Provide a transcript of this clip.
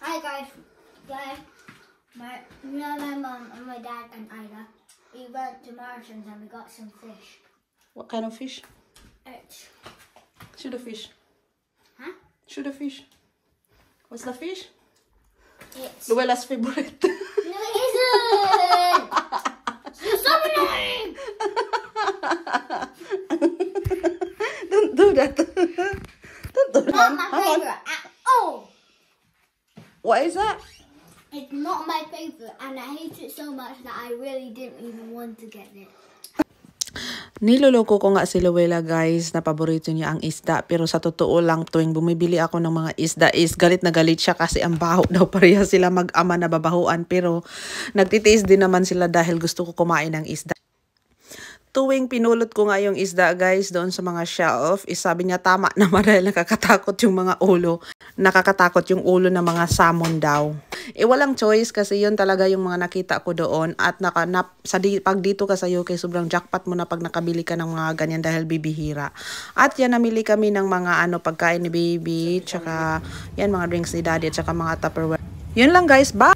Hi guys, my mom and my dad and Ida, we went to Morrison's and we got some fish. What kind of fish? It's Show the fish. huh? Show the fish. What's the fish? It's Luella's favorite. no, it isn't. You're so annoying. Don't do that. Don't do that. Not my Hang on. favorite at all. What is that? It's not my favorite, and I hate it so much that I really didn't even want to get it. Niloloko ko nga si Luella guys na paborito niya ang isda, pero sa totoo lang tuwing bumibili ako ng mga isda is galit na galit siya kasi ang baho daw. Pareha sila mag-ama na babahuan, pero nagtitiis din naman sila dahil gusto ko kumain ng isda. Tuwing pinulot ko nga yung isda guys doon sa mga shelf, sabi niya tama naman dahil nakakatakot yung mga ulo. Nakakatakot yung ulo ng mga salmon daw. Walang choice kasi yun talaga yung mga nakita ko doon. At pag dito ka sa UK, sobrang jackpot mo na pag nakabili ka ng mga ganyan dahil bibihira. At yan, namili kami ng mga pagkain ni baby, tsaka yan mga drinks ni daddy, at tsaka mga Tupperware. Yun lang guys, bye!